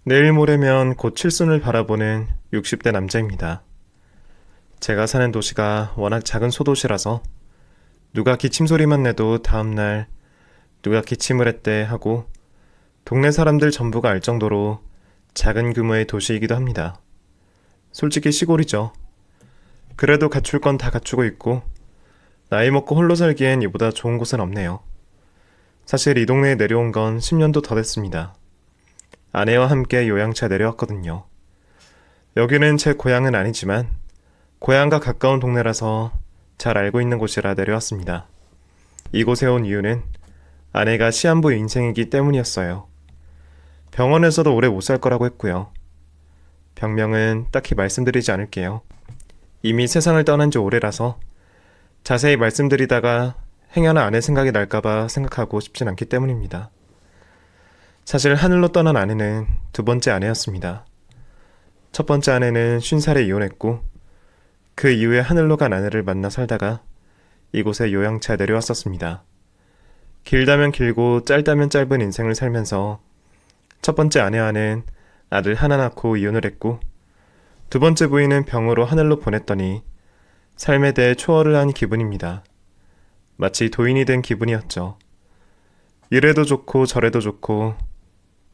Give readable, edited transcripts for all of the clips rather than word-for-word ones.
내일 모레면 곧 칠순을 바라보는 60대 남자입니다. 제가 사는 도시가 워낙 작은 소도시라서 누가 기침 소리만 내도 다음날 누가 기침을 했대 하고 동네 사람들 전부가 알 정도로 작은 규모의 도시이기도 합니다. 솔직히 시골이죠. 그래도 갖출 건 다 갖추고 있고 나이 먹고 홀로 살기엔 이보다 좋은 곳은 없네요. 사실 이 동네에 내려온 건 10년도 더 됐습니다. 아내와 함께 요양차 내려왔거든요. 여기는 제 고향은 아니지만 고향과 가까운 동네라서 잘 알고 있는 곳이라 내려왔습니다. 이곳에 온 이유는 아내가 시한부 인생이기 때문이었어요. 병원에서도 오래 못 살 거라고 했고요. 병명은 딱히 말씀드리지 않을게요. 이미 세상을 떠난 지 오래라서 자세히 말씀드리다가 행여나 아내 생각이 날까봐 생각하고 싶진 않기 때문입니다. 사실 하늘로 떠난 아내는 두 번째 아내였습니다. 첫 번째 아내는 50살에 이혼했고 그 이후에 하늘로 간 아내를 만나 살다가 이곳에 요양차에 내려왔었습니다. 길다면 길고 짧다면 짧은 인생을 살면서 첫 번째 아내와는 아들 하나 낳고 이혼을 했고 두 번째 부인은 병으로 하늘로 보냈더니 삶에 대해 초월을 한 기분입니다. 마치 도인이 된 기분이었죠. 이래도 좋고 저래도 좋고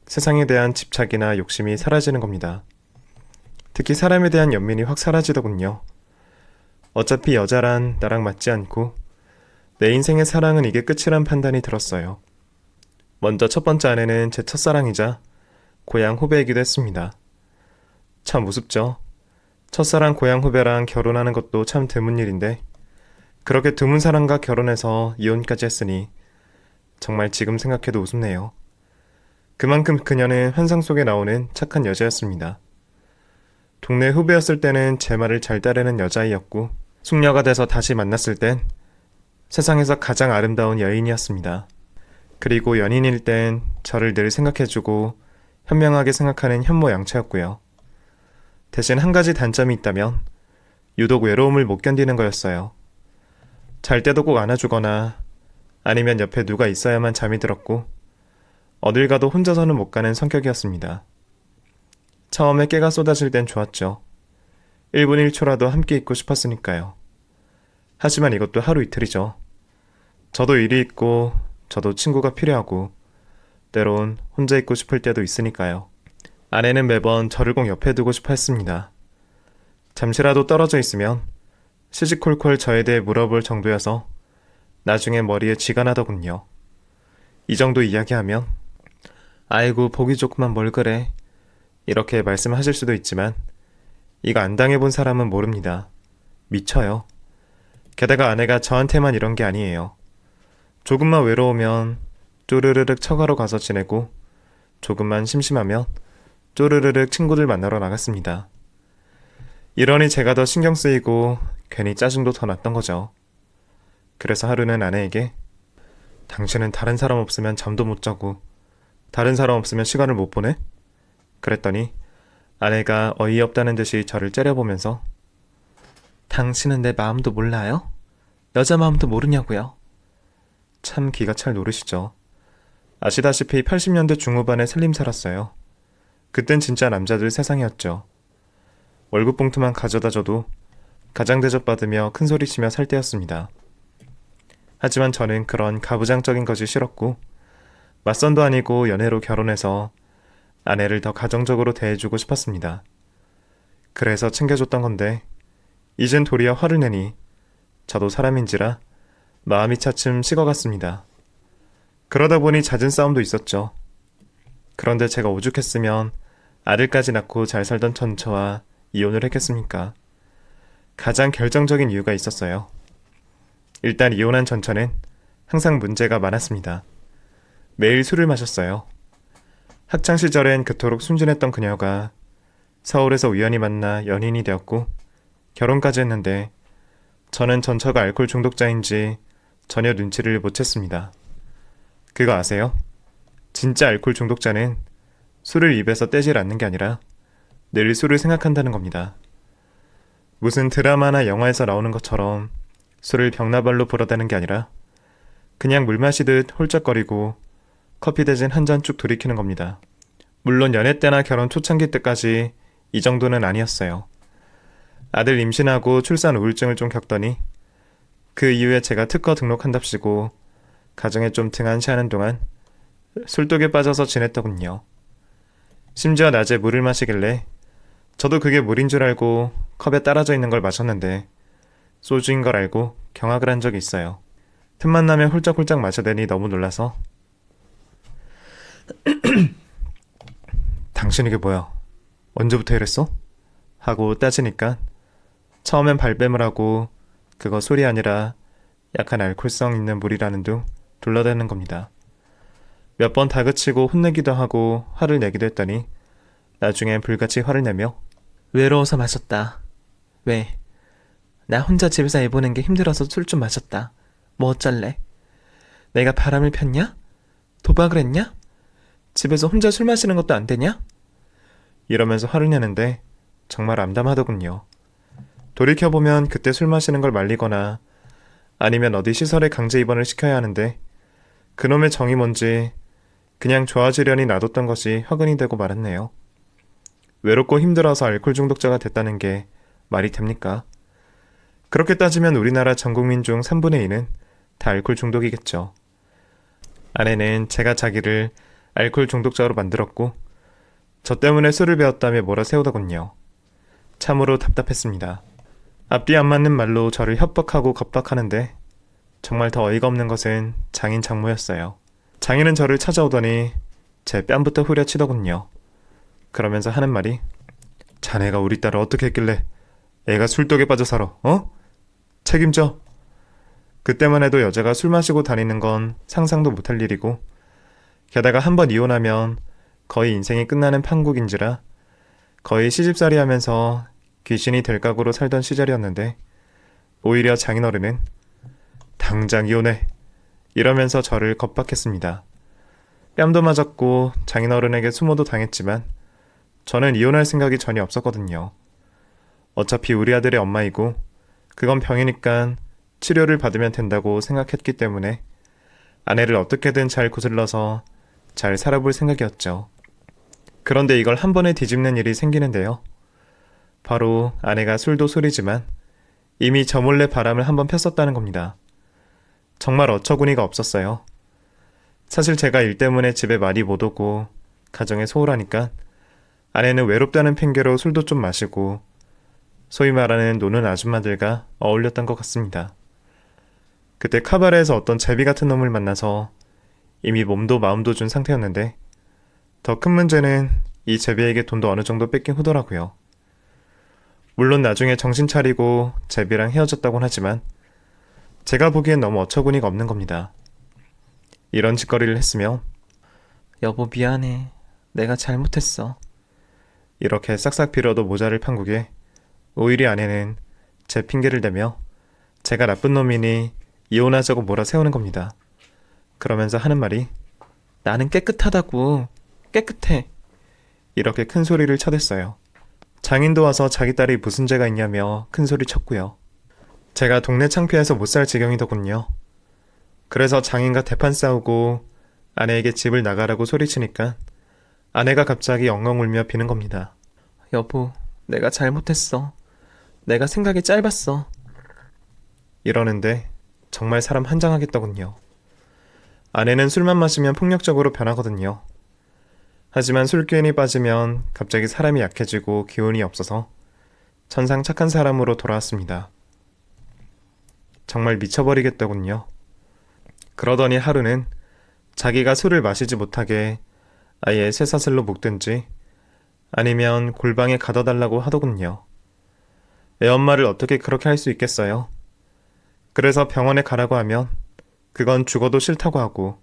세상에 대한 집착이나 욕심이 사라지는 겁니다. 특히 사람에 대한 연민이 확 사라지더군요. 어차피 여자란 나랑 맞지 않고 내 인생의 사랑은 이게 끝이란 판단이 들었어요. 먼저 첫 번째 아내는 제 첫사랑이자 고향 후배이기도 했습니다. 참 우습죠? 첫사랑 고향 후배랑 결혼하는 것도 참 드문 일인데 그렇게 드문 사람과 결혼해서 이혼까지 했으니 정말 지금 생각해도 우습네요. 그만큼 그녀는 환상 속에 나오는 착한 여자였습니다. 동네 후배였을 때는 제 말을 잘 따르는 여자아이였고 숙녀가 돼서 다시 만났을 땐 세상에서 가장 아름다운 여인이었습니다. 그리고 연인일 땐 저를 늘 생각해주고 현명하게 생각하는 현모양처였고요. 대신 한 가지 단점이 있다면 유독 외로움을 못 견디는 거였어요. 잘 때도 꼭 안아주거나 아니면 옆에 누가 있어야만 잠이 들었고 어딜 가도 혼자서는 못 가는 성격이었습니다. 처음에 깨가 쏟아질 땐 좋았죠. 1분 1초라도 함께 있고 싶었으니까요. 하지만 이것도 하루 이틀이죠. 저도 일이 있고 저도 친구가 필요하고 때론 혼자 있고 싶을 때도 있으니까요. 아내는 매번 저를 꼭 옆에 두고 싶어 했습니다. 잠시라도 떨어져 있으면 시시콜콜 저에 대해 물어볼 정도여서 나중에 머리에 쥐가 나더군요. 이 정도 이야기하면 아이고 보기 좋구만 뭘 그래 이렇게 말씀하실 수도 있지만 이거 안 당해본 사람은 모릅니다. 미쳐요. 게다가 아내가 저한테만 이런 게 아니에요. 조금만 외로우면 쪼르르륵 처가로 가서 지내고 조금만 심심하면 쪼르르륵 친구들 만나러 나갔습니다. 이러니 제가 더 신경 쓰이고 괜히 짜증도 더 났던 거죠. 그래서 하루는 아내에게 당신은 다른 사람 없으면 잠도 못 자고 다른 사람 없으면 시간을 못 보내? 그랬더니 아내가 어이없다는 듯이 저를 째려보면서 당신은 내 마음도 몰라요? 여자 마음도 모르냐고요? 참 기가 찰 노릇이죠. 아시다시피 80년대 중후반에 살림 살았어요. 그땐 진짜 남자들 세상이었죠. 월급 봉투만 가져다 줘도 가장 대접받으며 큰소리치며 살 때였습니다. 하지만 저는 그런 가부장적인 것이 싫었고 맞선도 아니고 연애로 결혼해서 아내를 더 가정적으로 대해주고 싶었습니다. 그래서 챙겨줬던 건데 이젠 도리어 화를 내니 저도 사람인지라 마음이 차츰 식어갔습니다. 그러다 보니 잦은 싸움도 있었죠. 그런데 제가 오죽했으면 아들까지 낳고 잘 살던 전처와 이혼을 했겠습니까? 가장 결정적인 이유가 있었어요. 일단 이혼한 전처는 항상 문제가 많았습니다. 매일 술을 마셨어요. 학창시절엔 그토록 순진했던 그녀가 서울에서 우연히 만나 연인이 되었고 결혼까지 했는데 저는 전처가 알코올 중독자인지 전혀 눈치를 못 챘습니다. 그거 아세요? 진짜 알코올 중독자는 술을 입에서 떼질 않는 게 아니라 늘 술을 생각한다는 겁니다. 무슨 드라마나 영화에서 나오는 것처럼 술을 벽나발로 불어대는 게 아니라 그냥 물 마시듯 홀짝거리고 커피 대신 한 잔 쭉 들이키는 겁니다. 물론 연애 때나 결혼 초창기 때까지 이 정도는 아니었어요. 아들 임신하고 출산 우울증을 좀 겪더니 그 이후에 제가 특허 등록한답시고 가정에 좀 등한시하는 동안 술독에 빠져서 지냈더군요. 심지어 낮에 물을 마시길래 저도 그게 물인 줄 알고 컵에 따라져 있는 걸 마셨는데 소주인 걸 알고 경악을 한 적이 있어요. 틈만 나면 홀짝홀짝 마셔대니 너무 놀라서 당신 이게 뭐야? 언제부터 이랬어? 하고 따지니까 처음엔 발뺌을 하고 그거 술이 아니라 약간 알코올성 있는 물이라는 둥 둘러대는 겁니다. 몇 번 다그치고 혼내기도 하고 화를 내기도 했더니 나중엔 불같이 화를 내며 외로워서 마셨다. 왜? 나 혼자 집에서 애 보는 게 힘들어서 술 좀 마셨다. 뭐 어쩔래? 내가 바람을 폈냐? 도박을 했냐? 집에서 혼자 술 마시는 것도 안 되냐? 이러면서 화를 내는데 정말 암담하더군요. 돌이켜보면 그때 술 마시는 걸 말리거나 아니면 어디 시설에 강제 입원을 시켜야 하는데 그놈의 정이 뭔지 그냥 좋아지려니 놔뒀던 것이 화근이 되고 말았네요. 외롭고 힘들어서 알코올 중독자가 됐다는 게 말이 됩니까? 그렇게 따지면 우리나라 전 국민 중 3분의 2는 다 알코올 중독이겠죠. 아내는 제가 자기를 알코올 중독자로 만들었고 저 때문에 술을 배웠다며 몰아세우더군요. 참으로 답답했습니다. 앞뒤 안 맞는 말로 저를 협박하고 겁박하는데 정말 더 어이가 없는 것은 장인 장모였어요. 장인은 저를 찾아오더니 제 뺨부터 후려치더군요. 그러면서 하는 말이 자네가 우리 딸을 어떻게 했길래 애가 술독에 빠져 살아, 어? 책임져. 그때만 해도 여자가 술 마시고 다니는 건 상상도 못할 일이고 게다가 한번 이혼하면 거의 인생이 끝나는 판국인지라 거의 시집살이 하면서 귀신이 될 각오로 살던 시절이었는데 오히려 장인어른은 당장 이혼해 이러면서 저를 겁박했습니다. 뺨도 맞았고 장인어른에게 수모도 당했지만 저는 이혼할 생각이 전혀 없었거든요. 어차피 우리 아들의 엄마이고 그건 병이니까 치료를 받으면 된다고 생각했기 때문에 아내를 어떻게든 잘 거슬러서 잘 살아볼 생각이었죠. 그런데 이걸 한 번에 뒤집는 일이 생기는데요. 바로 아내가 술도 술이지만 이미 저 몰래 바람을 한 번 폈었다는 겁니다. 정말 어처구니가 없었어요. 사실 제가 일 때문에 집에 많이 못 오고 가정에 소홀하니까 아내는 외롭다는 핑계로 술도 좀 마시고 소위 말하는 노는 아줌마들과 어울렸던 것 같습니다. 그때 카바레에서 어떤 제비 같은 놈을 만나서 이미 몸도 마음도 준 상태였는데 더 큰 문제는 이 제비에게 돈도 어느 정도 뺏긴 후더라고요. 물론 나중에 정신 차리고 제비랑 헤어졌다곤 하지만 제가 보기엔 너무 어처구니가 없는 겁니다. 이런 짓거리를 했으면 여보 미안해. 내가 잘못했어. 이렇게 싹싹 빌어도 모자를 판국에 오히려 아내는 제 핑계를 대며 제가 나쁜 놈이니 이혼하자고 몰아세우는 겁니다. 그러면서 하는 말이 나는 깨끗하다고. 깨끗해. 이렇게 큰 소리를 쳐댔어요. 장인도 와서 자기 딸이 무슨 죄가 있냐며 큰 소리 쳤고요. 제가 동네 창피해서 못 살 지경이더군요. 그래서 장인과 대판 싸우고 아내에게 집을 나가라고 소리치니까 아내가 갑자기 엉엉 울며 비는 겁니다. 여보, 내가 잘못했어. 내가 생각이 짧았어. 이러는데 정말 사람 환장하겠더군요. 아내는 술만 마시면 폭력적으로 변하거든요. 하지만 술기운이 빠지면 갑자기 사람이 약해지고 기운이 없어서 천상 착한 사람으로 돌아왔습니다. 정말 미쳐버리겠더군요. 그러더니 하루는 자기가 술을 마시지 못하게 아예 쇠사슬로 묶든지 아니면 골방에 가둬달라고 하더군요. 애 엄마를 어떻게 그렇게 할 수 있겠어요? 그래서 병원에 가라고 하면 그건 죽어도 싫다고 하고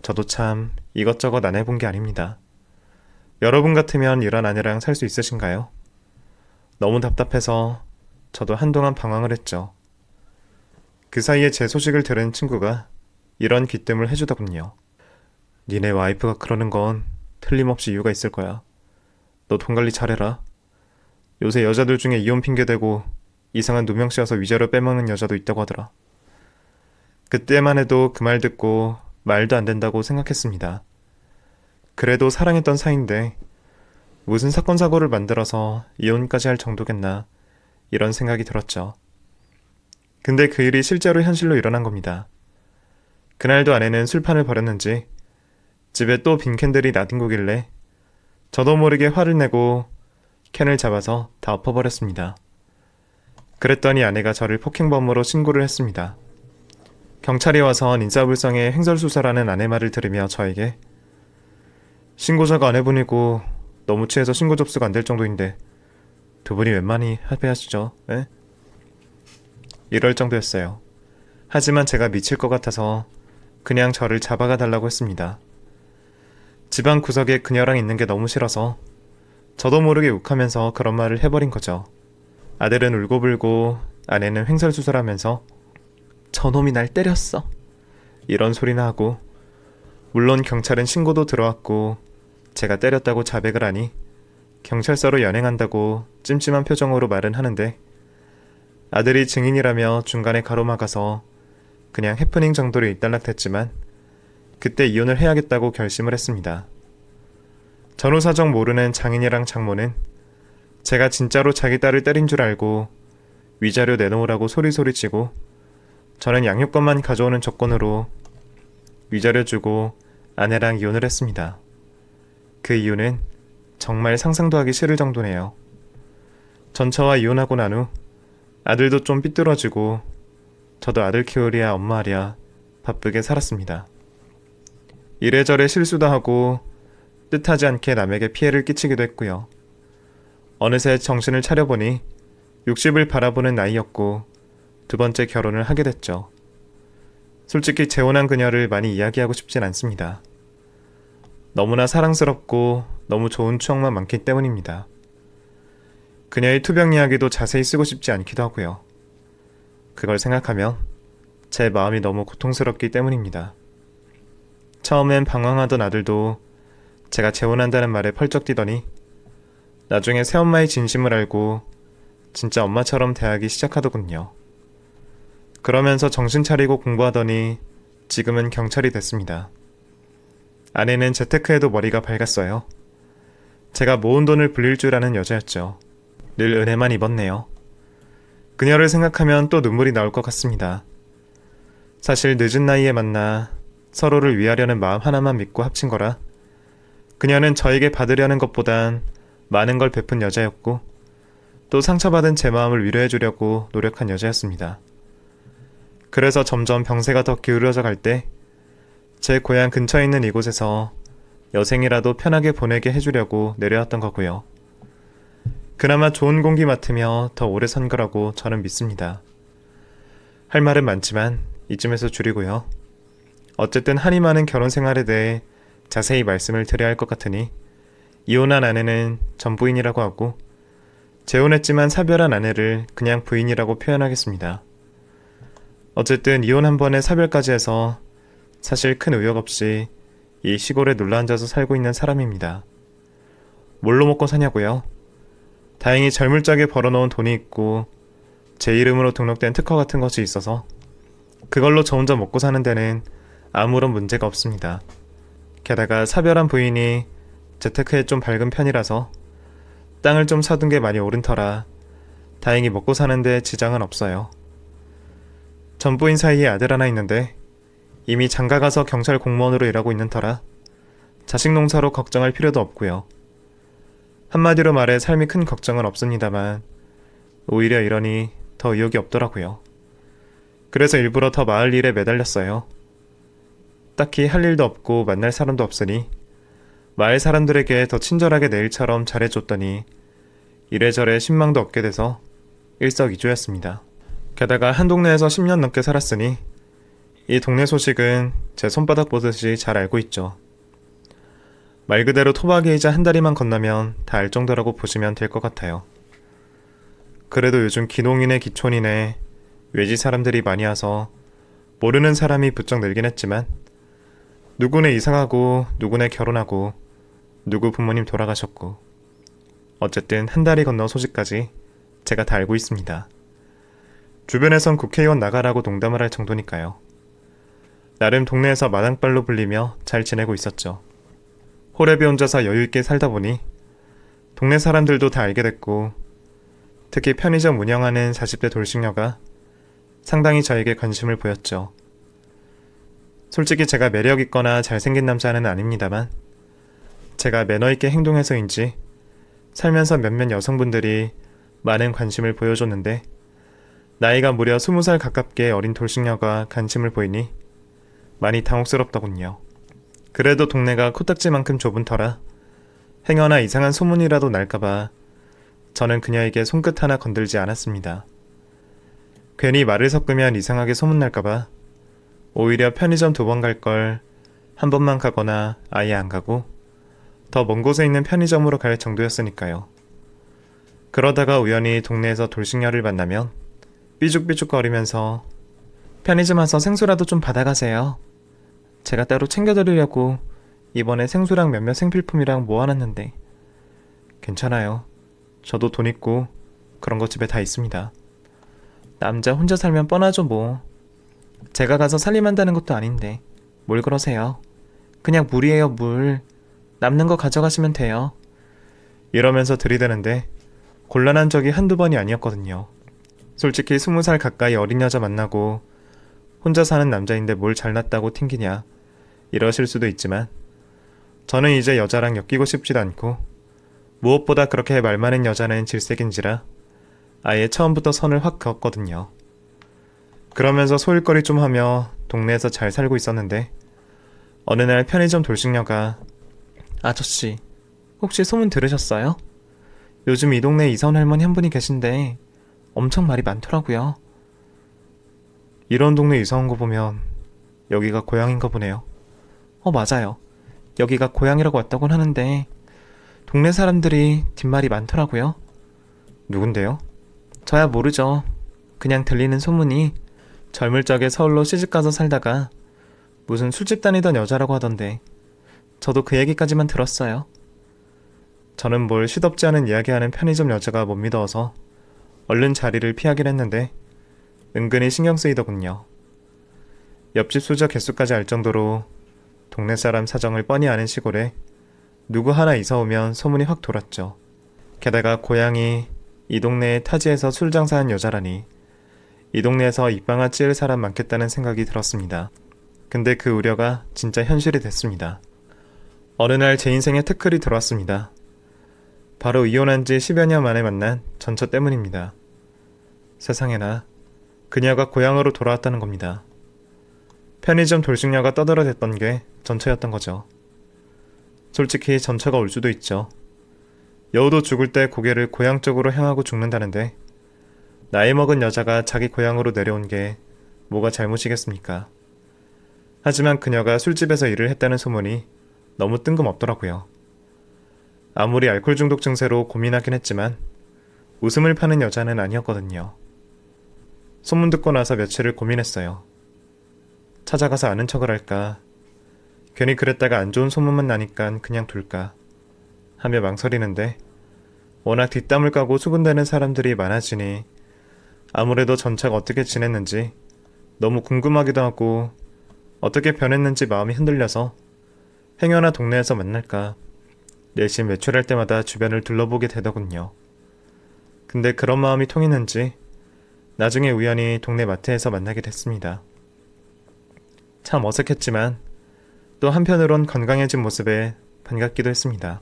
저도 참 이것저것 안 해본 게 아닙니다. 여러분 같으면 이런 아내랑 살 수 있으신가요? 너무 답답해서 저도 한동안 방황을 했죠. 그 사이에 제 소식을 들은 친구가 이런 귀뜸을 해주더군요. 니네 와이프가 그러는 건 틀림없이 이유가 있을 거야. 너 돈 관리 잘해라. 요새 여자들 중에 이혼 핑계대고 이상한 누명 씌워서 위자료 빼먹는 여자도 있다고 하더라. 그때만 해도 그 말 듣고 말도 안 된다고 생각했습니다. 그래도 사랑했던 사이인데 무슨 사건 사고를 만들어서 이혼까지 할 정도겠나 이런 생각이 들었죠. 근데 그 일이 실제로 현실로 일어난 겁니다. 그날도 아내는 술판을 벌였는지 집에 또 빈 캔들이 나뒹구길래 저도 모르게 화를 내고 캔을 잡아서 다 엎어버렸습니다. 그랬더니 아내가 저를 폭행범으로 신고를 했습니다. 경찰이 와서 인사불성의 횡설수설하는 아내 말을 들으며 저에게 신고자가 아내분이고 너무 취해서 신고 접수가 안 될 정도인데 두 분이 웬만히 합의하시죠? 에? 이럴 정도였어요. 하지만 제가 미칠 것 같아서 그냥 저를 잡아가 달라고 했습니다. 집안 구석에 그녀랑 있는 게 너무 싫어서 저도 모르게 욱하면서 그런 말을 해버린 거죠. 아들은 울고불고 아내는 횡설수설하면서 저놈이 날 때렸어 이런 소리나 하고, 물론 경찰은 신고도 들어왔고 제가 때렸다고 자백을 하니 경찰서로 연행한다고 찜찜한 표정으로 말은 하는데 아들이 증인이라며 중간에 가로막아서 그냥 해프닝 정도로 일단락됐지만 그때 이혼을 해야겠다고 결심을 했습니다. 전후 사정 모르는 장인이랑 장모는 제가 진짜로 자기 딸을 때린 줄 알고 위자료 내놓으라고 소리소리치고 저는 양육권만 가져오는 조건으로 위자료 주고 아내랑 이혼을 했습니다. 그 이유는 정말 상상도 하기 싫을 정도네요. 전처와 이혼하고 난 후 아들도 좀 삐뚤어지고 저도 아들 키우랴 엄마랴 바쁘게 살았습니다. 이래저래 실수도 하고 뜻하지 않게 남에게 피해를 끼치기도 했고요. 어느새 정신을 차려보니 60을 바라보는 나이였고 두 번째 결혼을 하게 됐죠. 솔직히 재혼한 그녀를 많이 이야기하고 싶진 않습니다. 너무나 사랑스럽고 너무 좋은 추억만 많기 때문입니다. 그녀의 투병 이야기도 자세히 쓰고 싶지 않기도 하고요. 그걸 생각하면 제 마음이 너무 고통스럽기 때문입니다. 처음엔 방황하던 아들도 제가 재혼한다는 말에 펄쩍 뛰더니 나중에 새엄마의 진심을 알고 진짜 엄마처럼 대하기 시작하더군요. 그러면서 정신 차리고 공부하더니 지금은 경찰이 됐습니다. 아내는 재테크에도 머리가 밝았어요. 제가 모은 돈을 불릴 줄 아는 여자였죠. 늘 은혜만 입었네요. 그녀를 생각하면 또 눈물이 나올 것 같습니다. 사실 늦은 나이에 만나 서로를 위하려는 마음 하나만 믿고 합친 거라 그녀는 저에게 받으려는 것보단 많은 걸 베푼 여자였고 또 상처받은 제 마음을 위로해주려고 노력한 여자였습니다. 그래서 점점 병세가 더 기울어져 갈 때 제 고향 근처에 있는 이곳에서 여생이라도 편하게 보내게 해주려고 내려왔던 거고요. 그나마 좋은 공기 맡으며 더 오래 산 거라고 저는 믿습니다. 할 말은 많지만 이쯤에서 줄이고요. 어쨌든 한이 많은 결혼 생활에 대해 자세히 말씀을 드려야 할 것 같으니 이혼한 아내는 전 부인이라고 하고 재혼했지만 사별한 아내를 그냥 부인이라고 표현하겠습니다. 어쨌든 이혼 한 번에 사별까지 해서 사실 큰 의욕 없이 이 시골에 눌러앉아서 살고 있는 사람입니다. 뭘로 먹고 사냐고요? 다행히 젊을 적에 벌어놓은 돈이 있고 제 이름으로 등록된 특허 같은 것이 있어서 그걸로 저 혼자 먹고 사는 데는 아무런 문제가 없습니다. 게다가 사별한 부인이 재테크에 좀 밝은 편이라서 땅을 좀 사둔 게 많이 오른 터라 다행히 먹고 사는데 지장은 없어요. 전 부인 사이에 아들 하나 있는데 이미 장가가서 경찰 공무원으로 일하고 있는 터라 자식 농사로 걱정할 필요도 없고요. 한마디로 말해 삶이 큰 걱정은 없습니다만 오히려 이러니 더 의욕이 없더라고요. 그래서 일부러 더 마을 일에 매달렸어요. 딱히 할 일도 없고 만날 사람도 없으니 마을 사람들에게 더 친절하게 내 일처럼 잘해줬더니 이래저래 신망도 얻게 돼서 일석이조였습니다. 게다가 한 동네에서 10년 넘게 살았으니 이 동네 소식은 제 손바닥 보듯이 잘 알고 있죠. 말 그대로 토박이이자 한 다리만 건너면 다 알 정도라고 보시면 될 것 같아요. 그래도 요즘 기농이네 기촌이네 외지 사람들이 많이 와서 모르는 사람이 부쩍 늘긴 했지만 누구네 이사가고 누구네 결혼하고 누구 부모님 돌아가셨고 어쨌든 한 다리 건너 소식까지 제가 다 알고 있습니다. 주변에선 국회의원 나가라고 농담을 할 정도니까요. 나름 동네에서 마당발로 불리며 잘 지내고 있었죠. 홀에비 혼자서 여유있게 살다 보니 동네 사람들도 다 알게 됐고, 특히 편의점 운영하는 40대 돌싱녀가 상당히 저에게 관심을 보였죠. 솔직히 제가 매력있거나 잘생긴 남자는 아닙니다만, 제가 매너있게 행동해서인지 살면서 몇몇 여성분들이 많은 관심을 보여줬는데, 나이가 무려 20살 가깝게 어린 돌싱녀가 관심을 보이니 많이 당혹스럽더군요. 그래도 동네가 코딱지만큼 좁은 터라 행여나 이상한 소문이라도 날까봐 저는 그녀에게 손끝 하나 건들지 않았습니다. 괜히 말을 섞으면 이상하게 소문날까봐 오히려 편의점 2번 갈 걸 한 번만 가거나 아예 안 가고 더 먼 곳에 있는 편의점으로 갈 정도였으니까요. 그러다가 우연히 동네에서 돌싱녀를 만나면 삐죽삐죽거리면서 편의점 와서 생수라도 좀 받아가세요. 제가 따로 챙겨드리려고 이번에 생수랑 몇몇 생필품이랑 모아놨는데. 괜찮아요. 저도 돈 있고 그런 거 집에 다 있습니다. 남자 혼자 살면 뻔하죠 뭐. 제가 가서 살림한다는 것도 아닌데 뭘 그러세요. 그냥 물이에요 물. 남는 거 가져가시면 돼요. 이러면서 들이대는데 곤란한 적이 한두 번이 아니었거든요. 솔직히 20살 가까이 어린 여자 만나고 혼자 사는 남자인데 뭘 잘났다고 튕기냐 이러실 수도 있지만, 저는 이제 여자랑 엮이고 싶지도 않고 무엇보다 그렇게 말 많은 여자는 질색인지라 아예 처음부터 선을 확 그었거든요. 그러면서 소일거리 좀 하며 동네에서 잘 살고 있었는데, 어느 날 편의점 돌싱녀가 아저씨 혹시 소문 들으셨어요? 요즘 이 동네에 이사 온 할머니 한 분이 계신데 엄청 말이 많더라고요. 이런 동네 이사 온 거 보면 여기가 고향인가 보네요. 맞아요. 여기가 고향이라고 왔다곤 하는데 동네 사람들이 뒷말이 많더라고요. 누군데요? 저야 모르죠. 그냥 들리는 소문이 젊을 적에 서울로 시집가서 살다가 무슨 술집 다니던 여자라고 하던데 저도 그 얘기까지만 들었어요. 저는 뭘 시덥지 않은 이야기하는 편의점 여자가 못 믿어서 얼른 자리를 피하긴 했는데 은근히 신경 쓰이더군요. 옆집 수저 개수까지 알 정도로 동네 사람 사정을 뻔히 아는 시골에 누구 하나 이사 오면 소문이 확 돌았죠. 게다가 고향이 이 동네의 타지에서 술 장사한 여자라니 이 동네에서 입방아 찌을 사람 많겠다는 생각이 들었습니다. 근데 그 우려가 진짜 현실이 됐습니다. 어느 날 제 인생에 태클이 들어왔습니다. 바로 이혼한 지 10여 년 만에 만난 전처 때문입니다. 세상에나 그녀가 고향으로 돌아왔다는 겁니다. 편의점 돌싱녀가 떠들어댔던 게 전처였던 거죠. 솔직히 전처가 올 수도 있죠. 여우도 죽을 때 고개를 고향 쪽으로 향하고 죽는다는데 나이 먹은 여자가 자기 고향으로 내려온 게 뭐가 잘못이겠습니까? 하지만 그녀가 술집에서 일을 했다는 소문이 너무 뜬금없더라고요. 아무리 알코올 중독 증세로 고민하긴 했지만 웃음을 파는 여자는 아니었거든요. 소문 듣고 나서 며칠을 고민했어요. 찾아가서 아는 척을 할까, 괜히 그랬다가 안 좋은 소문만 나니까 그냥 둘까 하며 망설이는데, 워낙 뒷담을 까고 수군대는 사람들이 많아지니 아무래도 전차가 어떻게 지냈는지 너무 궁금하기도 하고 어떻게 변했는지 마음이 흔들려서 행여나 동네에서 만날까 내심 외출할 때마다 주변을 둘러보게 되더군요. 근데 그런 마음이 통했는지 나중에 우연히 동네 마트에서 만나게 됐습니다. 참 어색했지만 또 한편으론 건강해진 모습에 반갑기도 했습니다.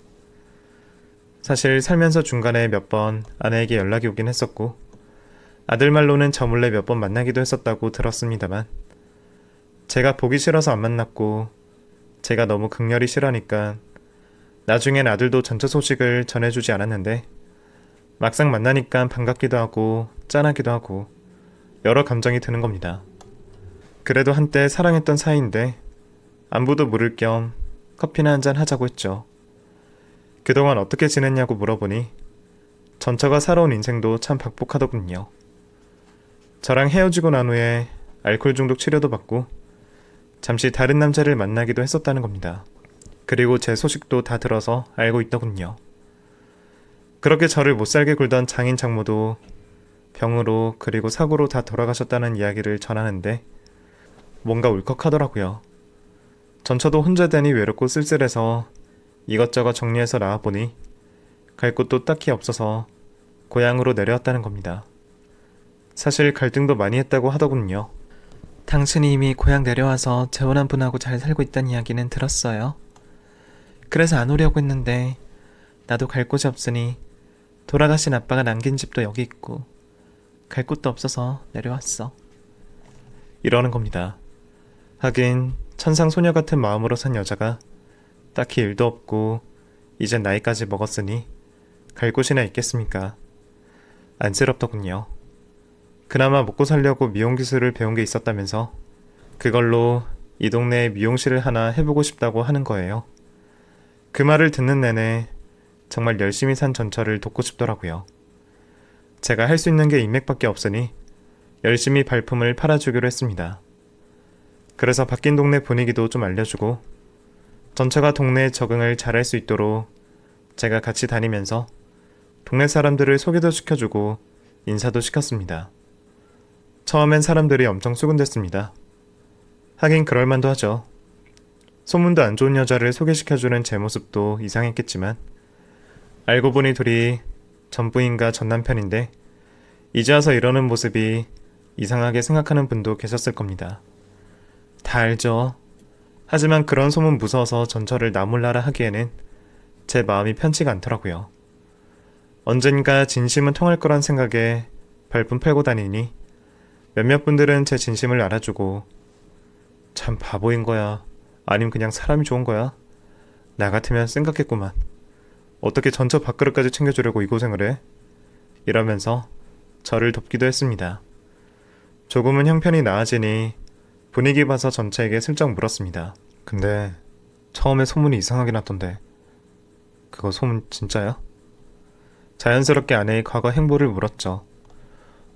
사실 살면서 중간에 몇 번 아내에게 연락이 오긴 했었고 아들 말로는 저 몰래 몇 번 만나기도 했었다고 들었습니다만, 제가 보기 싫어서 안 만났고 제가 너무 극렬히 싫어하니까 나중엔 아들도 전처 소식을 전해주지 않았는데, 막상 만나니까 반갑기도 하고 짠하기도 하고 여러 감정이 드는 겁니다. 그래도 한때 사랑했던 사이인데 안부도 물을 겸 커피나 한잔 하자고 했죠. 그동안 어떻게 지냈냐고 물어보니 전처가 살아온 인생도 참 박복하더군요. 저랑 헤어지고 난 후에 알코올 중독 치료도 받고 잠시 다른 남자를 만나기도 했었다는 겁니다. 그리고 제 소식도 다 들어서 알고 있더군요. 그렇게 저를 못살게 굴던 장인 장모도 병으로 그리고 사고로 다 돌아가셨다는 이야기를 전하는데 뭔가 울컥하더라고요. 전처도 혼자 되니 외롭고 쓸쓸해서 이것저것 정리해서 나와보니 갈 곳도 딱히 없어서 고향으로 내려왔다는 겁니다. 사실 갈등도 많이 했다고 하더군요. 당신이 이미 고향 내려와서 재혼한 분하고 잘 살고 있다는 이야기는 들었어요. 그래서 안 오려고 했는데 나도 갈 곳이 없으니 돌아가신 아빠가 남긴 집도 여기 있고 갈 곳도 없어서 내려왔어. 이러는 겁니다. 하긴 천상 소녀 같은 마음으로 산 여자가 딱히 일도 없고 이젠 나이까지 먹었으니 갈 곳이나 있겠습니까? 안쓰럽더군요. 그나마 먹고 살려고 미용 기술을 배운 게 있었다면서 그걸로 이 동네에 미용실을 하나 해보고 싶다고 하는 거예요. 그 말을 듣는 내내 정말 열심히 산 전철을 돕고 싶더라고요. 제가 할 수 있는 게 인맥밖에 없으니 열심히 발품을 팔아주기로 했습니다. 그래서 바뀐 동네 분위기도 좀 알려주고 전처가 동네에 적응을 잘할 수 있도록 제가 같이 다니면서 동네 사람들을 소개도 시켜주고 인사도 시켰습니다. 처음엔 사람들이 엄청 수군댔습니다. 하긴 그럴만도 하죠. 소문도 안 좋은 여자를 소개시켜주는 제 모습도 이상했겠지만 알고 보니 둘이 전부인과 전남편인데 이제 와서 이러는 모습이 이상하게 생각하는 분도 계셨을 겁니다. 다 알죠. 하지만 그런 소문 무서워서 전철을 나몰라라 하기에는 제 마음이 편치가 않더라고요. 언젠가 진심은 통할 거란 생각에 발품 팔고 다니니 몇몇 분들은 제 진심을 알아주고 참 바보인 거야. 아님 그냥 사람이 좋은 거야. 나 같으면 생각했구만. 어떻게 전처 밥그릇까지 챙겨주려고 이 고생을 해? 이러면서 저를 돕기도 했습니다. 조금은 형편이 나아지니 분위기 봐서 전처에게 슬쩍 물었습니다. 근데 처음에 소문이 이상하게 났던데 그거 소문 진짜야? 자연스럽게 아내의 과거 행보를 물었죠.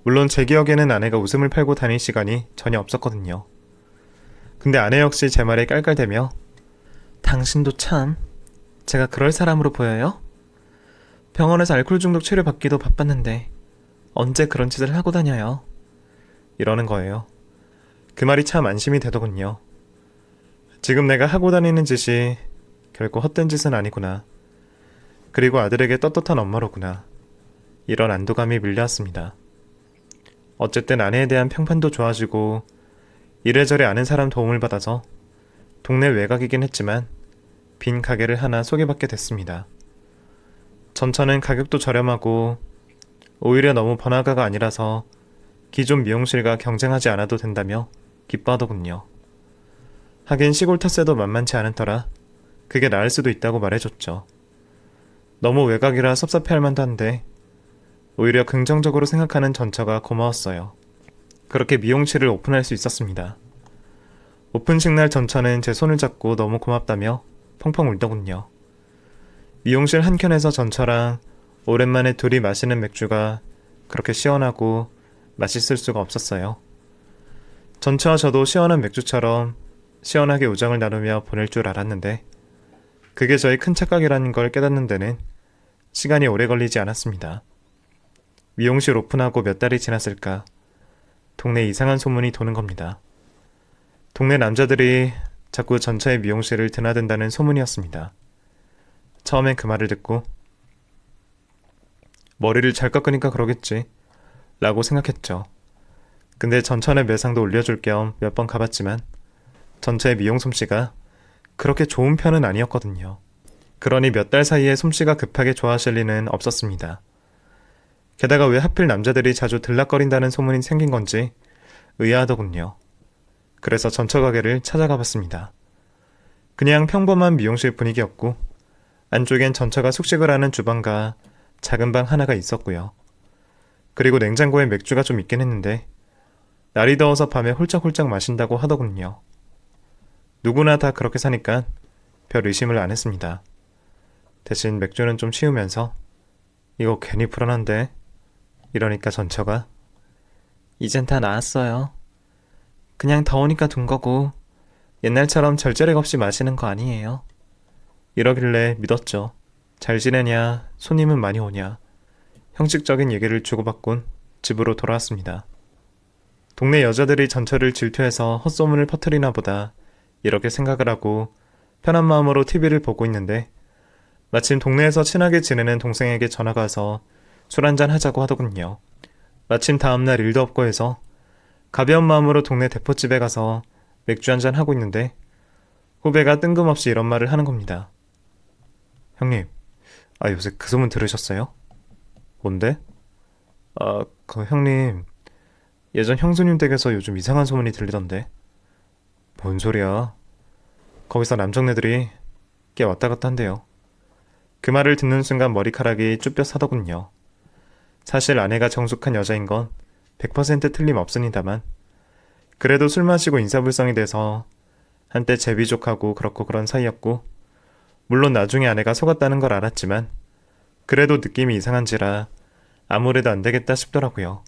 물론 제 기억에는 아내가 웃음을 팔고 다닐 시간이 전혀 없었거든요. 근데 아내 역시 제 말에 깔깔대며 당신도 참 제가 그럴 사람으로 보여요? 병원에서 알코올 중독 치료 받기도 바빴는데 언제 그런 짓을 하고 다녀요? 이러는 거예요. 그 말이 참 안심이 되더군요. 지금 내가 하고 다니는 짓이 결코 헛된 짓은 아니구나. 그리고 아들에게 떳떳한 엄마로구나. 이런 안도감이 밀려왔습니다. 어쨌든 아내에 대한 평판도 좋아지고 이래저래 아는 사람 도움을 받아서 동네 외곽이긴 했지만 빈 가게를 하나 소개받게 됐습니다. 전처는 가격도 저렴하고 오히려 너무 번화가가 아니라서 기존 미용실과 경쟁하지 않아도 된다며 기뻐하더군요. 하긴 시골 텃세도 만만치 않은 터라 그게 나을 수도 있다고 말해줬죠. 너무 외곽이라 섭섭해할 만도 한데 오히려 긍정적으로 생각하는 전처가 고마웠어요. 그렇게 미용실을 오픈할 수 있었습니다. 오픈식 날 전처는 제 손을 잡고 너무 고맙다며 펑펑 울더군요. 미용실 한켠에서 전처랑 오랜만에 둘이 마시는 맥주가 그렇게 시원하고 맛있을 수가 없었어요. 전처와 저도 시원한 맥주처럼 시원하게 우정을 나누며 보낼 줄 알았는데 그게 저의 큰 착각이라는 걸 깨닫는 데는 시간이 오래 걸리지 않았습니다. 미용실 오픈하고 몇 달이 지났을까 동네에 이상한 소문이 도는 겁니다. 동네 남자들이 자꾸 전처의 미용실을 드나든다는 소문이었습니다. 처음엔 그 말을 듣고 머리를 잘 깎으니까 그러겠지 라고 생각했죠. 근데 전처의 매상도 올려줄 겸 몇 번 가봤지만 전처의 미용 솜씨가 그렇게 좋은 편은 아니었거든요. 그러니 몇 달 사이에 솜씨가 급하게 좋아질 리는 없었습니다. 게다가 왜 하필 남자들이 자주 들락거린다는 소문이 생긴 건지 의아하더군요. 그래서 전처 가게를 찾아가 봤습니다. 그냥 평범한 미용실 분위기였고 안쪽엔 전처가 숙식을 하는 주방과 작은 방 하나가 있었고요. 그리고 냉장고에 맥주가 좀 있긴 했는데 날이 더워서 밤에 홀짝홀짝 마신다고 하더군요. 누구나 다 그렇게 사니까 별 의심을 안 했습니다. 대신 맥주는 좀 치우면서 이거 괜히 불안한데? 이러니까 전처가 이젠 다 나았어요. 그냥 더우니까 둔 거고 옛날처럼 절제력 없이 마시는 거 아니에요. 이러길래 믿었죠. 잘 지내냐, 손님은 많이 오냐, 형식적인 얘기를 주고받곤 집으로 돌아왔습니다. 동네 여자들이 전처를 질투해서 헛소문을 퍼뜨리나 보다 이렇게 생각을 하고 편한 마음으로 TV를 보고 있는데 마침 동네에서 친하게 지내는 동생에게 전화가 와서 술 한잔 하자고 하더군요. 마침 다음날 일도 없고 해서 가벼운 마음으로 동네 대포집에 가서 맥주 한잔 하고 있는데 후배가 뜬금없이 이런 말을 하는 겁니다. 형님, 요새 그 소문 들으셨어요? 뭔데? 그 형님, 예전 형수님 댁에서 요즘 이상한 소문이 들리던데. 뭔 소리야? 거기서 남정네들이 꽤 왔다 갔다 한대요. 그 말을 듣는 순간 머리카락이 쭈뼛하더군요. 사실 아내가 정숙한 여자인 건 100% 틀림없습니다만 그래도 술 마시고 인사불성이 돼서 한때 제비족하고 그렇고 그런 사이였고 물론 나중에 아내가 속았다는 걸 알았지만 그래도 느낌이 이상한지라 아무래도 안 되겠다 싶더라고요.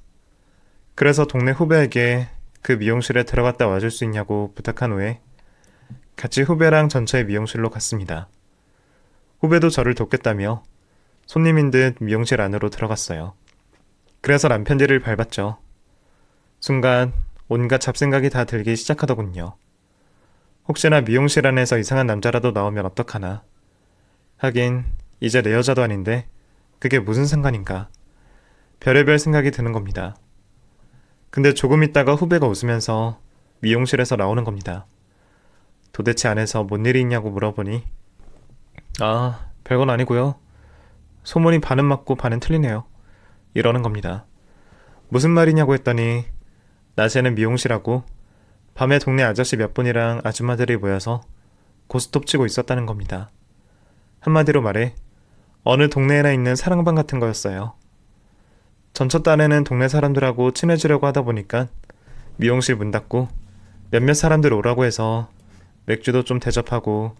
그래서 동네 후배에게 그 미용실에 들어갔다 와줄 수 있냐고 부탁한 후에 같이 후배랑 전처의 미용실로 갔습니다. 후배도 저를 돕겠다며 손님인 듯 미용실 안으로 들어갔어요. 그래서 남편 뒤를 밟았죠. 순간 온갖 잡생각이 다 들기 시작하더군요. 혹시나 미용실 안에서 이상한 남자라도 나오면 어떡하나. 하긴 이제 내 여자도 아닌데 그게 무슨 상관인가. 별의별 생각이 드는 겁니다. 근데 조금 있다가 후배가 웃으면서 미용실에서 나오는 겁니다. 도대체 안에서 뭔 일이 있냐고 물어보니 별건 아니고요. 소문이 반은 맞고 반은 틀리네요. 이러는 겁니다. 무슨 말이냐고 했더니 낮에는 미용실하고 밤에 동네 아저씨 몇 분이랑 아줌마들이 모여서 고스톱 치고 있었다는 겁니다. 한마디로 말해 어느 동네에나 있는 사랑방 같은 거였어요. 전첫 딴에는 동네 사람들하고 친해지려고 하다 보니까 미용실 문 닫고 몇몇 사람들 오라고 해서 맥주도 좀 대접하고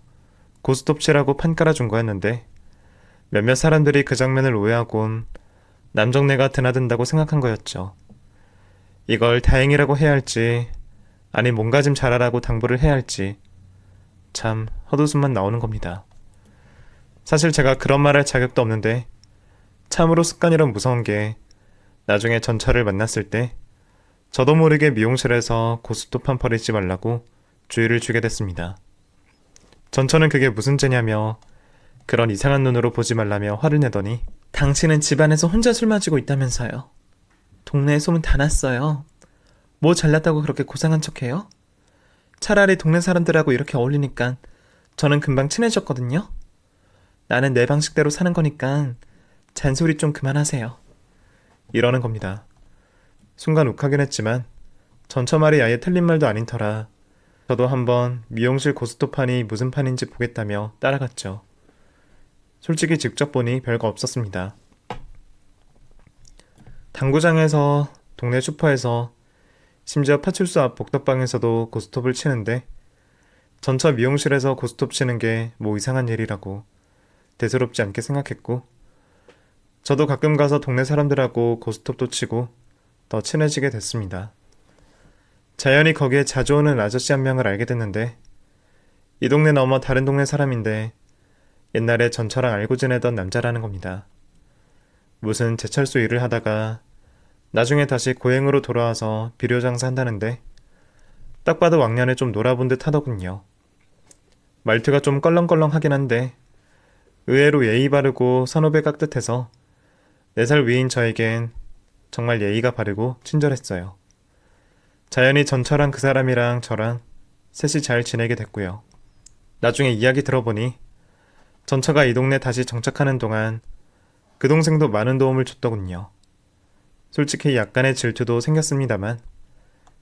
고스톱 치라고 판 깔아준 거였는데 몇몇 사람들이 그 장면을 오해하곤 남정네가 드나든다고 생각한 거였죠. 이걸 다행이라고 해야 할지 아니 뭔가 좀 잘하라고 당부를 해야 할지 참 헛웃음만 나오는 겁니다. 사실 제가 그런 말 할 자격도 없는데 참으로 습관이란 무서운 게 나중에 전처를 만났을 때 저도 모르게 미용실에서 고스톱판 버리지 말라고 주의를 주게 됐습니다. 전처는 그게 무슨 죄냐며 그런 이상한 눈으로 보지 말라며 화를 내더니 당신은 집안에서 혼자 술 마시고 있다면서요. 동네에 소문 다 났어요. 뭐 잘났다고 그렇게 고상한 척해요? 차라리 동네 사람들하고 이렇게 어울리니까 저는 금방 친해졌거든요. 나는 내 방식대로 사는 거니까 잔소리 좀 그만하세요. 이러는 겁니다. 순간 욱하긴 했지만 전처 말이 아예 틀린 말도 아닌 터라 저도 한번 미용실 고스톱판이 무슨 판인지 보겠다며 따라갔죠. 솔직히 직접 보니 별거 없었습니다. 당구장에서, 동네 슈퍼에서, 심지어 파출소 앞 복덕방에서도 고스톱을 치는데 전처 미용실에서 고스톱 치는 게 뭐 이상한 일이라고 대수롭지 않게 생각했고 저도 가끔 가서 동네 사람들하고 고스톱도 치고 더 친해지게 됐습니다. 자연히 거기에 자주 오는 아저씨 한 명을 알게 됐는데 이 동네 넘어 다른 동네 사람인데 옛날에 전처랑 알고 지내던 남자라는 겁니다. 무슨 제철소 일을 하다가 나중에 다시 고향으로 돌아와서 비료 장사한다는데 딱 봐도 왕년에 좀 놀아본 듯 하더군요. 말투가 좀 껄렁껄렁하긴 한데 의외로 예의 바르고 선후배 깍듯해서 4살 위인 저에겐 정말 예의가 바르고 친절했어요. 자연히 전처랑 그 사람이랑 저랑 셋이 잘 지내게 됐고요. 나중에 이야기 들어보니 전처가 이 동네 다시 정착하는 동안 그 동생도 많은 도움을 줬더군요. 솔직히 약간의 질투도 생겼습니다만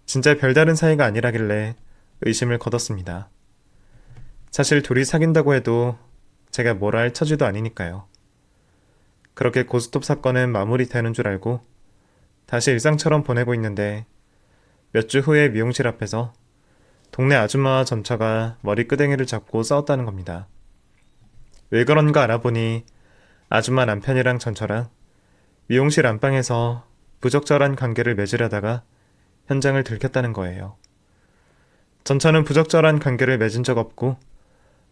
진짜 별다른 사이가 아니라길래 의심을 거뒀습니다. 사실 둘이 사귄다고 해도 제가 뭐라 할 처지도 아니니까요. 그렇게 고스톱 사건은 마무리되는 줄 알고 다시 일상처럼 보내고 있는데 몇 주 후에 미용실 앞에서 동네 아줌마와 전처가 머리끄댕이를 잡고 싸웠다는 겁니다. 왜 그런가 알아보니 아줌마 남편이랑 전처랑 미용실 안방에서 부적절한 관계를 맺으려다가 현장을 들켰다는 거예요. 전처는 부적절한 관계를 맺은 적 없고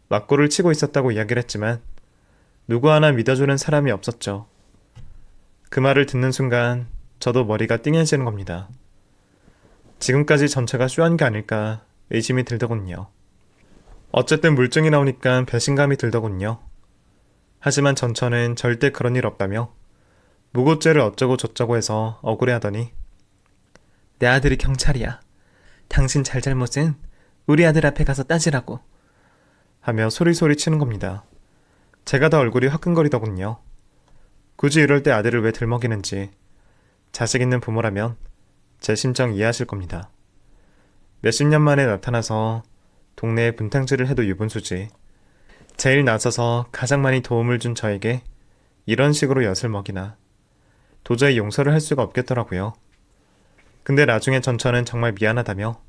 맞고를 치고 있었다고 이야기를 했지만 누구 하나 믿어주는 사람이 없었죠. 그 말을 듣는 순간 저도 머리가 띵해지는 겁니다. 지금까지 전처가 쇼한 게 아닐까 의심이 들더군요. 어쨌든 물증이 나오니까 배신감이 들더군요. 하지만 전처는 절대 그런 일 없다며 무고죄를 어쩌고 저쩌고 해서 억울해하더니 내 아들이 경찰이야. 당신 잘잘못은 우리 아들 앞에 가서 따지라고. 하며 소리소리 치는 겁니다. 제가 다 얼굴이 화끈거리더군요. 굳이 이럴 때 아들을 왜 들먹이는지 자식 있는 부모라면 제 심정 이해하실 겁니다. 몇십 년 만에 나타나서 동네에 분탕질을 해도 유분수지 제일 나서서 가장 많이 도움을 준 저에게 이런 식으로 엿을 먹이나 도저히 용서를 할 수가 없겠더라고요. 근데 나중에 전처는 정말 미안하다며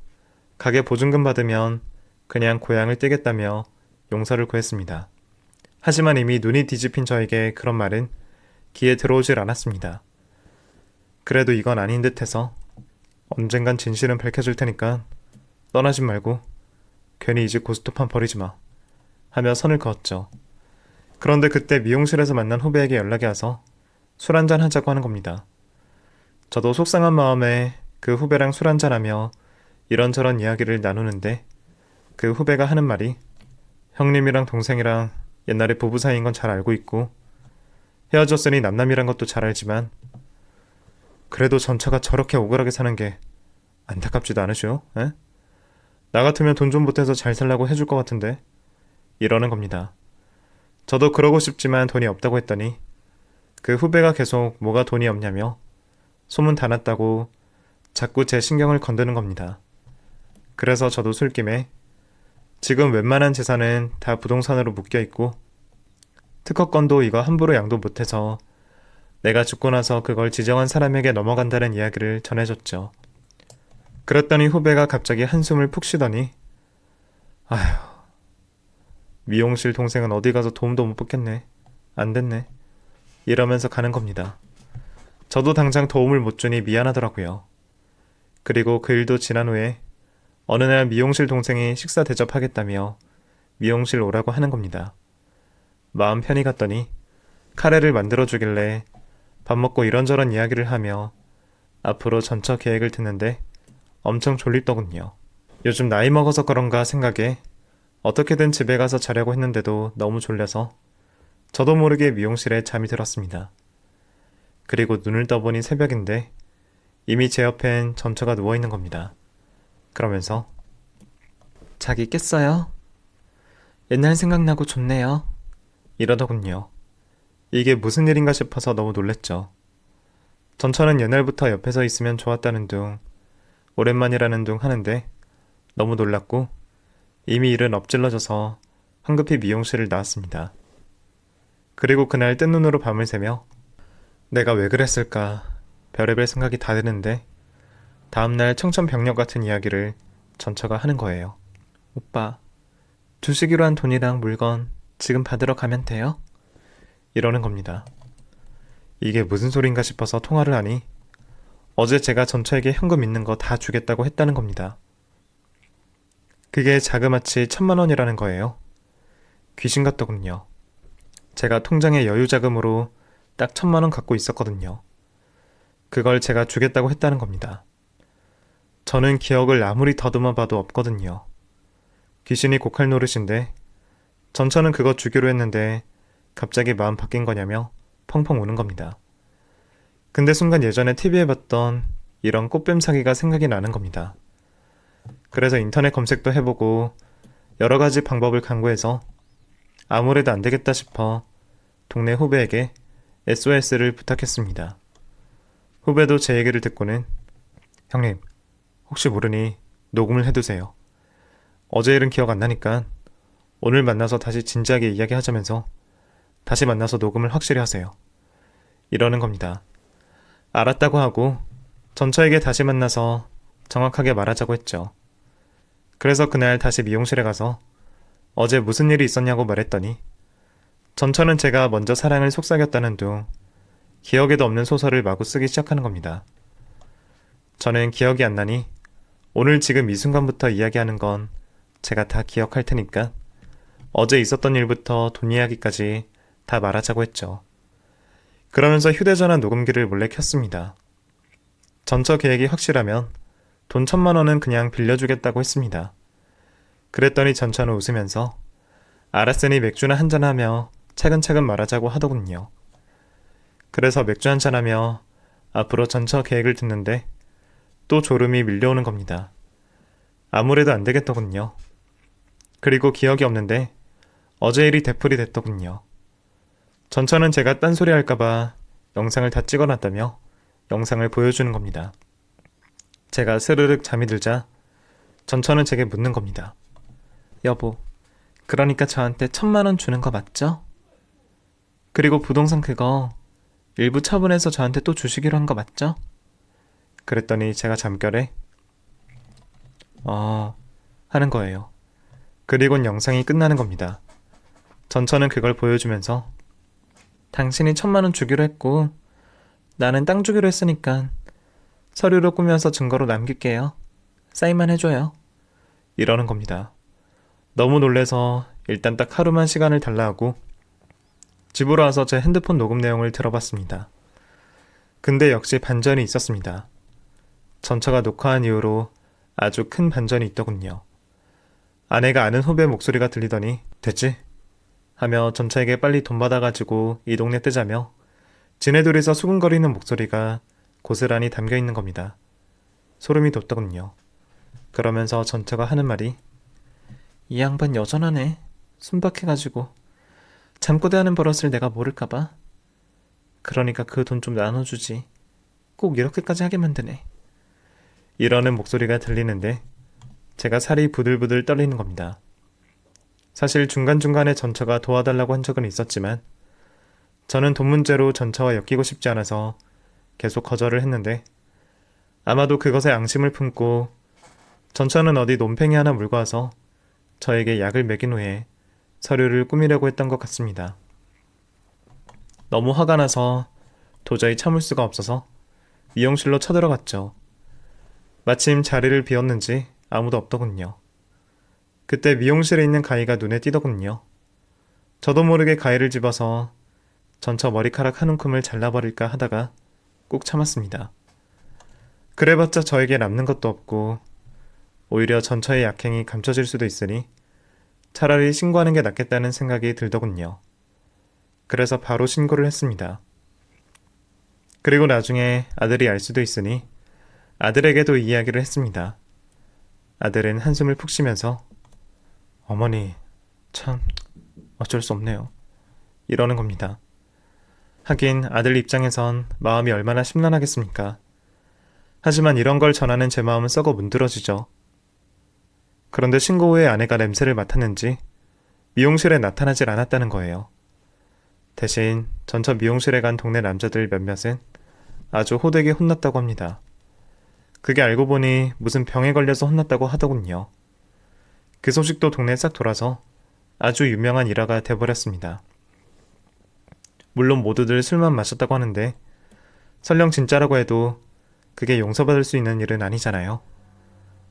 가게 보증금 받으면 그냥 고향을 떼겠다며 용서를 구했습니다. 하지만 이미 눈이 뒤집힌 저에게 그런 말은 귀에 들어오질 않았습니다. 그래도 이건 아닌 듯해서 언젠간 진실은 밝혀질 테니까 떠나지 말고 괜히 이 집 고스톱판 버리지 마 하며 선을 그었죠. 그런데 그때 미용실에서 만난 후배에게 연락이 와서 술 한잔 하자고 하는 겁니다. 저도 속상한 마음에 그 후배랑 술 한잔하며 이런저런 이야기를 나누는데 그 후배가 하는 말이 형님이랑 동생이랑 옛날에 부부 사이인 건 잘 알고 있고 헤어졌으니 남남이란 것도 잘 알지만 그래도 전처가 저렇게 억울하게 사는 게 안타깝지도 않으시오? 에? 나 같으면 돈 좀 보태서 잘 살라고 해줄 것 같은데 이러는 겁니다. 저도 그러고 싶지만 돈이 없다고 했더니 그 후배가 계속 뭐가 돈이 없냐며 소문 다 났다고 자꾸 제 신경을 건드는 겁니다. 그래서 저도 술김에 지금 웬만한 재산은 다 부동산으로 묶여있고 특허권도 이거 함부로 양도 못해서 내가 죽고 나서 그걸 지정한 사람에게 넘어간다는 이야기를 전해줬죠. 그랬더니 후배가 갑자기 한숨을 푹 쉬더니 아휴 미용실 동생은 어디 가서 도움도 못 받겠네. 안 됐네. 이러면서 가는 겁니다. 저도 당장 도움을 못 주니 미안하더라고요. 그리고 그 일도 지난 후에 어느 날 미용실 동생이 식사 대접하겠다며 미용실 오라고 하는 겁니다. 마음 편히 갔더니 카레를 만들어주길래 밥 먹고 이런저런 이야기를 하며 앞으로 전처 계획을 듣는데 엄청 졸립더군요. 요즘 나이 먹어서 그런가 생각에 어떻게든 집에 가서 자려고 했는데도 너무 졸려서 저도 모르게 미용실에 잠이 들었습니다. 그리고 눈을 떠보니 새벽인데 이미 제 옆엔 전처가 누워있는 겁니다. 그러면서 자기 깼어요? 옛날 생각나고 좋네요. 이러더군요. 이게 무슨 일인가 싶어서 너무 놀랬죠. 전처는 옛날부터 옆에서 있으면 좋았다는 둥, 오랜만이라는 둥 하는데 너무 놀랐고 이미 일은 엎질러져서 황급히 미용실을 나왔습니다. 그리고 그날 뜬 눈으로 밤을 새며 내가 왜 그랬을까 별의별 생각이 다 드는데 다음날 청천벽력 같은 이야기를 전처가 하는 거예요. 오빠, 주시기로 한 돈이랑 물건 지금 받으러 가면 돼요? 이러는 겁니다. 이게 무슨 소린가 싶어서 통화를 하니 어제 제가 전처에게 현금 있는 거 다 주겠다고 했다는 겁니다. 그게 자그마치 1,000만 원이라는 거예요. 귀신 같더군요. 제가 통장에 여유 자금으로 딱 1,000만 원 갖고 있었거든요. 그걸 제가 주겠다고 했다는 겁니다. 저는 기억을 아무리 더듬어 봐도 없거든요. 귀신이 고칼 노릇인데 전처는 그거 주기로 했는데 갑자기 마음 바뀐 거냐며 펑펑 우는 겁니다. 근데 순간 예전에 TV에 봤던 이런 꽃뱀 사기가 생각이 나는 겁니다. 그래서 인터넷 검색도 해보고 여러 가지 방법을 강구해서 아무래도 안 되겠다 싶어 동네 후배에게 SOS를 부탁했습니다. 후배도 제 얘기를 듣고는 형님, 혹시 모르니 녹음을 해두세요. 어제 일은 기억 안 나니까 오늘 만나서 다시 진지하게 이야기하자면서 다시 만나서 녹음을 확실히 하세요. 이러는 겁니다. 알았다고 하고 전처에게 다시 만나서 정확하게 말하자고 했죠. 그래서 그날 다시 미용실에 가서 어제 무슨 일이 있었냐고 말했더니 전처는 제가 먼저 사랑을 속삭였다는 둥 기억에도 없는 소설을 마구 쓰기 시작하는 겁니다. 저는 기억이 안 나니 오늘 지금 이 순간부터 이야기하는 건 제가 다 기억할 테니까 어제 있었던 일부터 돈 이야기까지 다 말하자고 했죠. 그러면서 휴대전화 녹음기를 몰래 켰습니다. 전처 계획이 확실하면 돈 1,000만 원은 그냥 빌려주겠다고 했습니다. 그랬더니 전처는 웃으면서 알았으니 맥주나 한잔하며 차근차근 말하자고 하더군요. 그래서 맥주 한잔하며 앞으로 전처 계획을 듣는데 또 졸음이 밀려오는 겁니다. 아무래도 안 되겠더군요. 그리고 기억이 없는데 어제 일이 되풀이 됐더군요. 전처는 제가 딴소리 할까봐 영상을 다 찍어놨다며 영상을 보여주는 겁니다. 제가 스르륵 잠이 들자 전처는 제게 묻는 겁니다. 여보, 그러니까 저한테 1,000만 원 주는 거 맞죠? 그리고 부동산 그거 일부 처분해서 저한테 또 주시기로 한 거 맞죠? 그랬더니 제가 잠결에 하는 거예요. 그리곤 영상이 끝나는 겁니다. 전처는 그걸 보여주면서 당신이 1,000만 원 주기로 했고 나는 땅 주기로 했으니까 서류로 꾸며서 증거로 남길게요. 사인만 해줘요. 이러는 겁니다. 너무 놀래서 일단 딱 하루만 시간을 달라 하고 집으로 와서 제 핸드폰 녹음 내용을 들어봤습니다. 근데 역시 반전이 있었습니다. 전처가 녹화한 이후로 아주 큰 반전이 있더군요. 아내가 아는 후배 목소리가 들리더니 됐지? 하며 전처에게 빨리 돈 받아가지고 이 동네 뜨자며 지네 둘이서 수근거리는 목소리가 고스란히 담겨있는 겁니다. 소름이 돋더군요. 그러면서 전처가 하는 말이 이 양반 여전하네. 순박해가지고 잠꼬대하는 버릇을 내가 모를까봐. 그러니까 그 돈 좀 나눠주지. 꼭 이렇게까지 하게 만드네. 이러는 목소리가 들리는데 제가 살이 부들부들 떨리는 겁니다. 사실 중간중간에 전처가 도와달라고 한 적은 있었지만 저는 돈 문제로 전처와 엮이고 싶지 않아서 계속 거절을 했는데 아마도 그것에 앙심을 품고 전처는 어디 논팽이 하나 물고 와서 저에게 약을 먹인 후에 서류를 꾸미려고 했던 것 같습니다. 너무 화가 나서 도저히 참을 수가 없어서 미용실로 쳐들어갔죠. 마침 자리를 비웠는지 아무도 없더군요. 그때 미용실에 있는 가위가 눈에 띄더군요. 저도 모르게 가위를 집어서 전처 머리카락 한 움큼을 잘라버릴까 하다가 꾹 참았습니다. 그래봤자 저에게 남는 것도 없고 오히려 전처의 약행이 감춰질 수도 있으니 차라리 신고하는 게 낫겠다는 생각이 들더군요. 그래서 바로 신고를 했습니다. 그리고 나중에 아들이 알 수도 있으니 아들에게도 이야기를 했습니다. 아들은 한숨을 푹 쉬면서 어머니, 참 어쩔 수 없네요. 이러는 겁니다. 하긴 아들 입장에선 마음이 얼마나 심란하겠습니까? 하지만 이런 걸 전하는 제 마음은 썩어 문드러지죠. 그런데 신고 후에 아내가 냄새를 맡았는지 미용실에 나타나질 않았다는 거예요. 대신 전처 미용실에 간 동네 남자들 몇몇은 아주 호되게 혼났다고 합니다. 그게 알고 보니 무슨 병에 걸려서 혼났다고 하더군요. 그 소식도 동네에 싹 돌아서 아주 유명한 일화가 돼버렸습니다. 물론 모두들 술만 마셨다고 하는데 설령 진짜라고 해도 그게 용서받을 수 있는 일은 아니잖아요.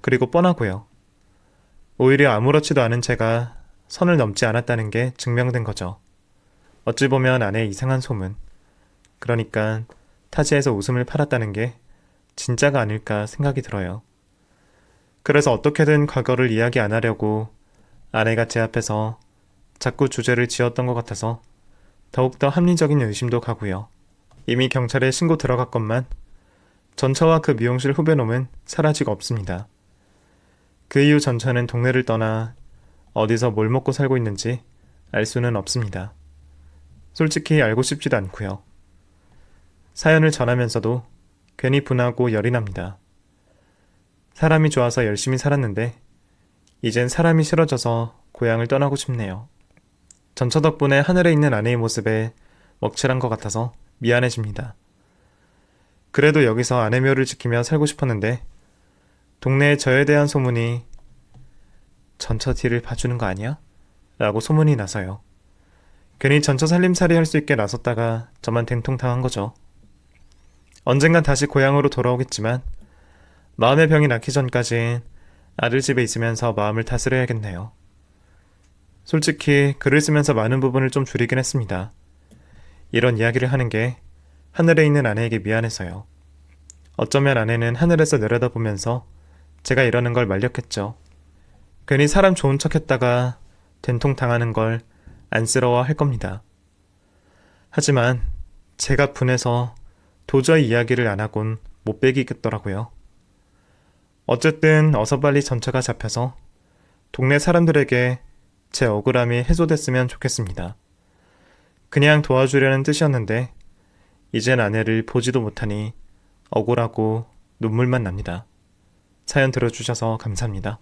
그리고 뻔하고요. 오히려 아무렇지도 않은 제가 선을 넘지 않았다는 게 증명된 거죠. 어찌 보면 아내의 이상한 소문, 그러니까 타지에서 웃음을 팔았다는 게 진짜가 아닐까 생각이 들어요. 그래서 어떻게든 과거를 이야기 안 하려고 아내가 제 앞에서 자꾸 주제를 지었던 것 같아서 더욱더 합리적인 의심도 가고요. 이미 경찰에 신고 들어갔건만 전처와 그 미용실 후배놈은 사라지고 없습니다. 그 이후 전처는 동네를 떠나 어디서 뭘 먹고 살고 있는지 알 수는 없습니다. 솔직히 알고 싶지도 않고요. 사연을 전하면서도 괜히 분하고 열이 납니다. 사람이 좋아서 열심히 살았는데 이젠 사람이 싫어져서 고향을 떠나고 싶네요. 전처 덕분에 하늘에 있는 아내의 모습에 먹칠한 것 같아서 미안해집니다. 그래도 여기서 아내 묘를 지키며 살고 싶었는데 동네에 저에 대한 소문이 전처 뒤를 봐주는 거 아니야? 라고 소문이 나서요. 괜히 전처 살림살이 할 수 있게 나섰다가 저만 된통당한 거죠. 언젠간 다시 고향으로 돌아오겠지만 마음의 병이 낫기 전까진 아들 집에 있으면서 마음을 다스려야겠네요. 솔직히 글을 쓰면서 많은 부분을 좀 줄이긴 했습니다. 이런 이야기를 하는 게 하늘에 있는 아내에게 미안해서요. 어쩌면 아내는 하늘에서 내려다보면서 제가 이러는 걸 말렸겠죠. 괜히 사람 좋은 척 했다가 된통 당하는 걸 안쓰러워 할 겁니다. 하지만 제가 분해서 도저히 이야기를 안 하곤 못 빼기겠더라고요. 어쨌든 어서 빨리 전처가 잡혀서 동네 사람들에게 제 억울함이 해소됐으면 좋겠습니다. 그냥 도와주려는 뜻이었는데 이젠 아내를 보지도 못하니 억울하고 눈물만 납니다. 사연 들어주셔서 감사합니다.